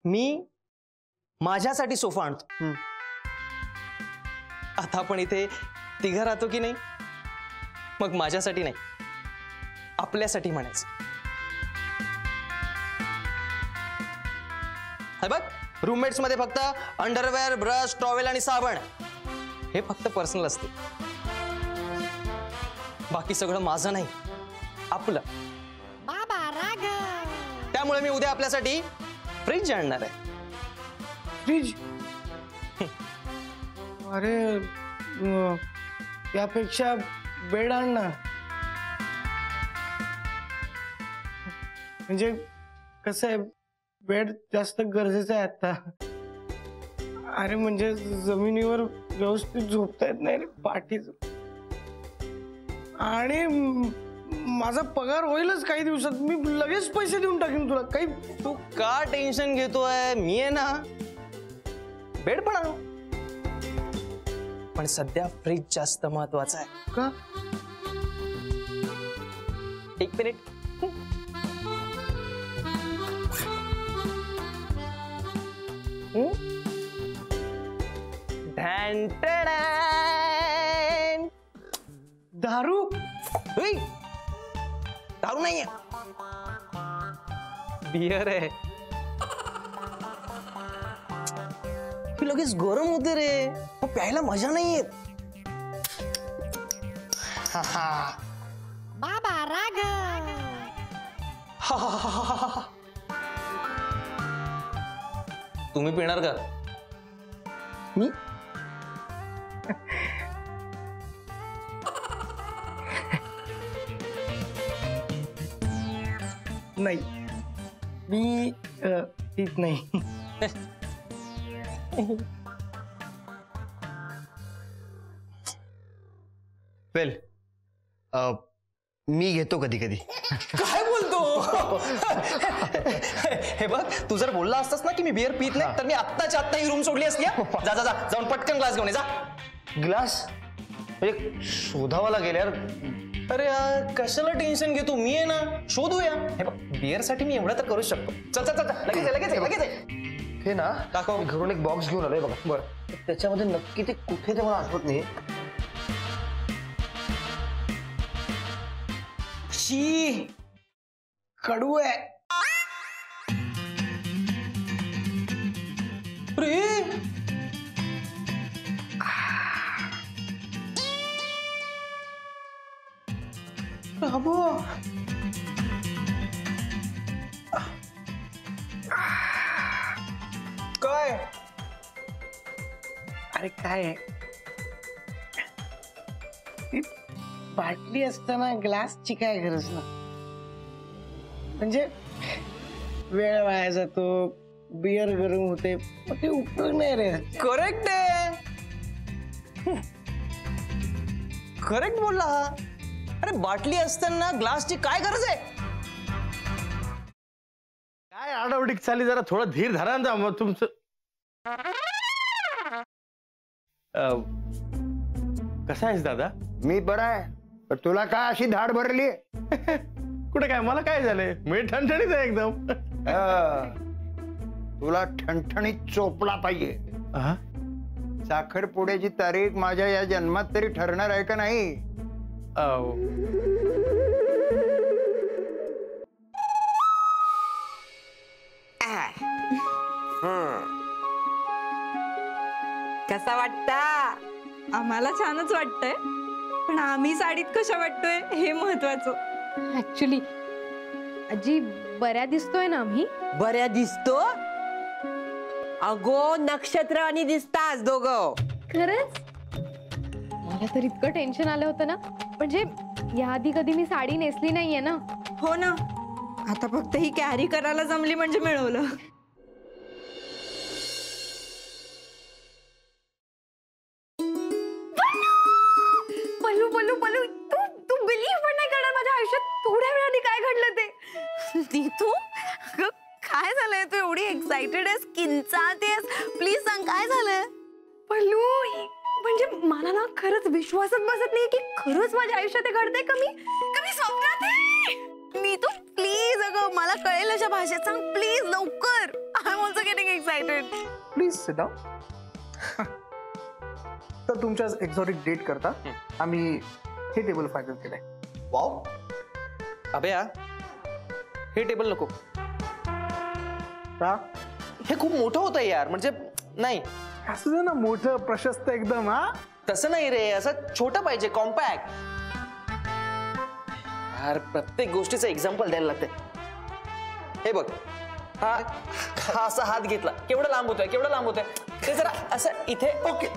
मी माझ्यासाठी सोफा आणतो. आता आपण इथे तिघं राहतो की नाही, मग माझ्यासाठी नाही, आपल्यासाठी म्हणायचं. हे बघ, रूममेट्स मध्ये फक्त अंडरवेअर, ब्रश, टॉवेल आणि साबण हे फक्त पर्सनल असते. बाकी सगळं माझं नाही, आपलं. त्यामुळे मी उद्या आपल्यासाठी फ्रीज आणणार आहे. फ्रीज? अरे यापेक्षा बेड आण ना. म्हणजे कसं आहे, बेड जास्त गरजेचं आहे आता. अरे म्हणजे जमिनीवर व्यवस्थित झोपता येत नाही रे पाठीच. आणि माझा पगार होईलच काही दिवसात, मी लगेच पैसे देऊन टाकेन तुला. काही तू का टेन्शन घेतोय, मी आहे ना. बेड पण आणू, पण सध्या फ्रीज जास्त महत्वाचा आहे. का? एक मिनिट. दारू? दारू नाहीये, बियर आहे. ही लगेच गरम होते रे, मग प्यायला मजा नाही येत. बाबा राग. तुम्ही पिणार का? मी नाही, मी पीत नाही. वेल, मी घेतो कधी कधी. काय बोलतो? हे बघ, तू जर बोलला असतास ना की मी बियर पीत नाही, तर मी आत्ताच्या आत्ता ही रूम सोडली असती. जा जा जा, जाऊन पटकन ग्लास घेऊन ये जा. ग्लास म्हणजे शोधावा लागेल यार. अरे यार, कशाला टेन्शन घेतो, मी आहे ना, शोधूया. हे बघ, बियर साठी मी एवढं तर करूच शकतो. चल चल चल, लगेच लगेच लगेच. हे ना दाखव. मी घरून एक बॉक्स घेऊन आलोय बघा. बरं, त्याच्यामध्ये नक्की ते कुठे ते मला आठवत नाही. शी कडू आहे. काय? अरे काय आहे, बाटली असताना ग्लासची काय गरज ना. म्हणजे वेळ वाया जातो, बियर गरम होते, मग ते उपयोग नाही रे. करेक्ट आहे, करेक्ट बोलला हा. अरे बाटली असताना ग्लासची काय गरज आहे? काय आडावडीक चालली, जरा थोडं धीर धरा ना. मग तुमचं कसं आहेस दादा? मी बरा आहे, पण तुला काय अशी धाड भरली? कुठे काय, मला काय झालंय, मी ठणठणीत आहे एकदम. तुला ठणठणीत चोपला पाहिजे. साखरपुड्याची तारीख माझ्या या जन्मात तरी ठरणार आहे का नाही? कसा वाटता? आम्हाला छानच वाटतंय, पण आम्ही साडीत कशा वाटतोय हे महत्वाचं. ऍक्च्युली आजी, बऱ्या दिसतोय ना आम्ही? बऱ्या दिसतो? अगो नक्षत्र आणि दिसतास दोघं. खरंच? मला तर इतकं टेन्शन आलं होतं ना, म्हणजे याआधी कधी मी साडी नेसली नाहीये ना. हो ना, आता फक्त ही कॅरी करायला जमली म्हणजे मिळवलं. पल्लू पल्लू पल्लू, तू बिलीव्ह पण नाही करणार, माझ्या आयुष्यात थोड्या वेळाने काय घडलं ते. तू काय झालंय? तू एवढी एक्साइटेड आहेस, किंचाळतेस, प्लीज सांग काय झालंय? पल्लू, म्हणजे मला ना खरंच विश्वासच बसत नाही की खरंच माझ्या आयुष्यात घडतंय. कमी स्वप्नात आहे. नीतू प्लीज, अगं मला कळेल अशा भाषेत सांग प्लीज, लवकर. I am also getting excited. Please sit down. तर तुमच्या एक्झॉटिक डेट करता आम्ही हे टेबल फायनल केलंय. वाव अभया हे टेबल नको. का हे खूप मोठं होतं यार. म्हणजे नाही असं दे ना मोठं प्रशस्त एकदम. हा तसं नाही रे. असं छोटं पाहिजे कॉम्पॅक्ट. यार प्रत्येक गोष्टीचं एक्झाम्पल द्यायला लागते. हे बघ हा हा असा हात घेतला केवढा लांब होतोय केवढा लांब होतोय. ते जरा असं इथे ओके